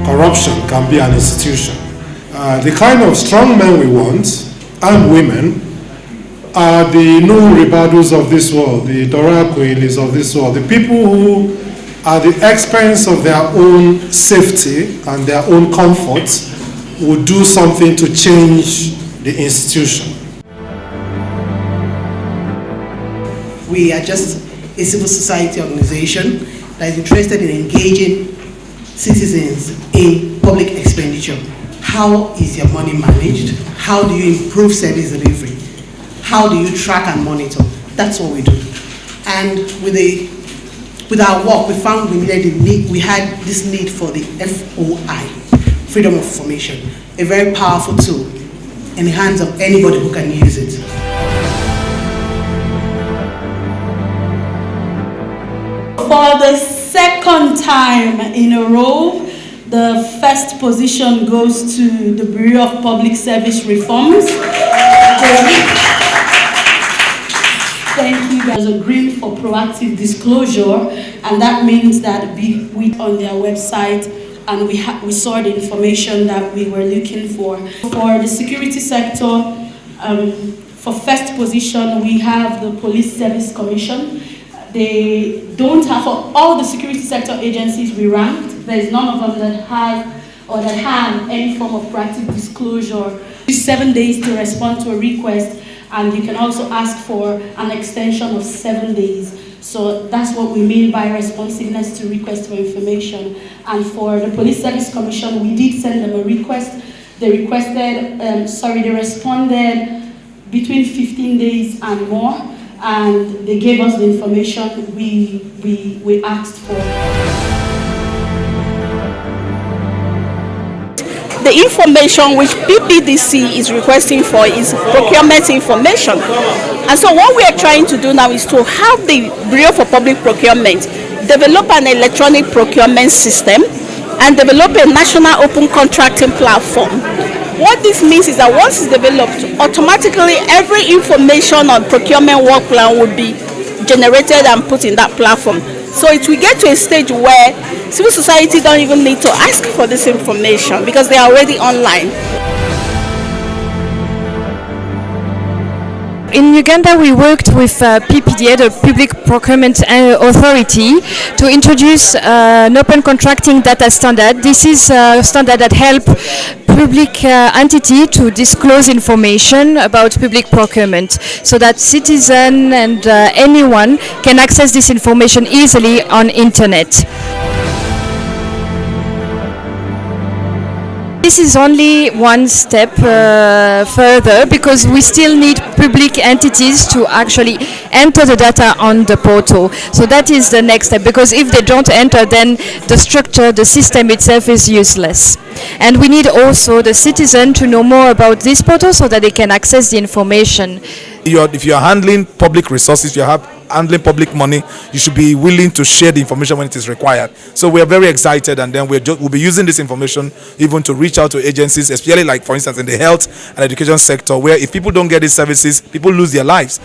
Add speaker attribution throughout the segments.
Speaker 1: corruption can be an institution. The kind of strong men we want, and women, are the Nuhu Ribados of this world, the Dora Akuilis of this world, the people who, at the expense of their own safety and their own comfort, will do something to change the institution.
Speaker 2: We are just a civil society organization that is interested in engaging citizens in public expenditure. How is your money managed? How do you improve service delivery? How do you track and monitor? That's what we do. And with our work, we found we had this need for the FOI, Freedom of Information, a very powerful tool in the hands of anybody who can use it.
Speaker 3: For the second time in a row, the first position goes to the Bureau of Public Service Reforms. Thank you. There's a green for proactive disclosure, and that means that we on their website, and we saw the information that we were looking for. For the security sector, for first position, we have the Police Service Commission. They don't have, for all the security sector agencies we ranked, there is none of them that have any form of proactive disclosure. 7 days to respond to a request, and you can also ask for an extension of 7 days. So that's what we mean by responsiveness to request for information. And for the Police Service Commission, we did send them a request. They responded between 15 days and more, and they gave us the information we asked for.
Speaker 4: The information which PPDC is requesting for is procurement information. And so what we are trying to do now is to have the Bureau for Public Procurement develop an electronic procurement system and develop a national open contracting platform. What this means is that once it's developed, automatically every information on procurement work plan will be generated and put in that platform. So it will get to a stage where civil society don't even need to ask for this information because they are already online.
Speaker 5: In Uganda, we worked with PPDA, the Public Procurement Authority, to introduce an open contracting data standard. This is a standard that helps public entity to disclose information about public procurement so that citizens and anyone can access this information easily on internet. This is only one step further because we still need public entities to actually enter the data on the portal. So that is the next step, because if they don't enter, then the structure, the system itself is useless. And we need also the citizen to know more about this portal so that they can access the information.
Speaker 6: If you are handling public resources, you are handling public money, you should be willing to share the information when it is required. So we are very excited, and then we'll be using this information even to reach out to agencies, especially like, for instance, in the health and education sector, where if people don't get these services, people lose their lives.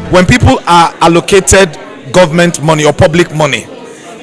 Speaker 6: When people are allocated government money or public money,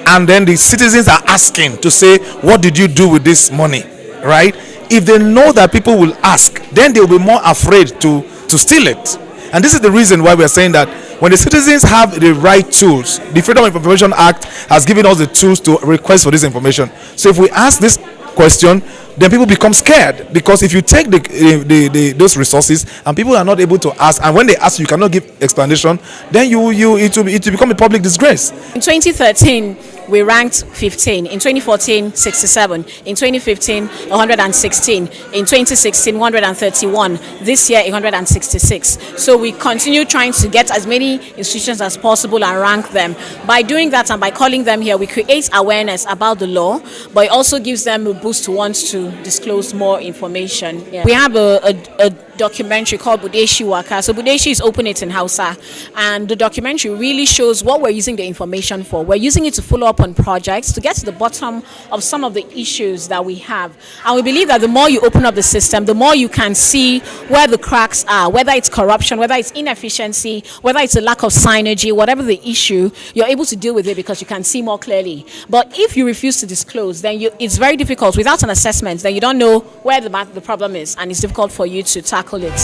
Speaker 6: and then the citizens are asking to say, what did you do with this money, right? If they know that people will ask, then they will be more afraid to steal it. And this is the reason why we are saying that when the citizens have the right tools, the Freedom of Information Act has given us the tools to request for this information. So if we ask this question, then people become scared, because if you take those resources and people are not able to ask, and when they ask you cannot give explanation, then it will become a public disgrace.
Speaker 7: In 2013, we ranked 15. In 2014, 67. In 2015, 116. In 2016, 131. This year, 166. So we continue trying to get as many institutions as possible and rank them. By doing that and by calling them here, we create awareness about the law, but it also gives them a boost to want to disclose more information. Yeah. We have a documentary called Budeshi Waka. So Budeshi is Open It in Hausa, and the documentary really shows what we're using the information for. We're using it to follow up on projects, to get to the bottom of some of the issues that we have. And we believe that the more you open up the system, the more you can see where the cracks are, whether it's corruption, whether it's inefficiency, whether it's a lack of synergy, whatever the issue, you're able to deal with it because you can see more clearly. But if you refuse to disclose, then it's very difficult. Without an assessment, then you don't know where the problem is, and it's difficult for you to tackle it.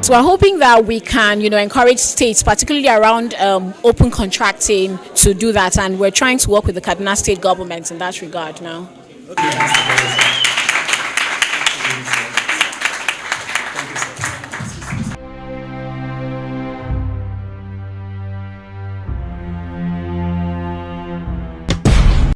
Speaker 7: So we're hoping that we can, encourage states, particularly around open contracting, to do that, and we're trying to work with the Kaduna state government in that regard now.
Speaker 6: Okay.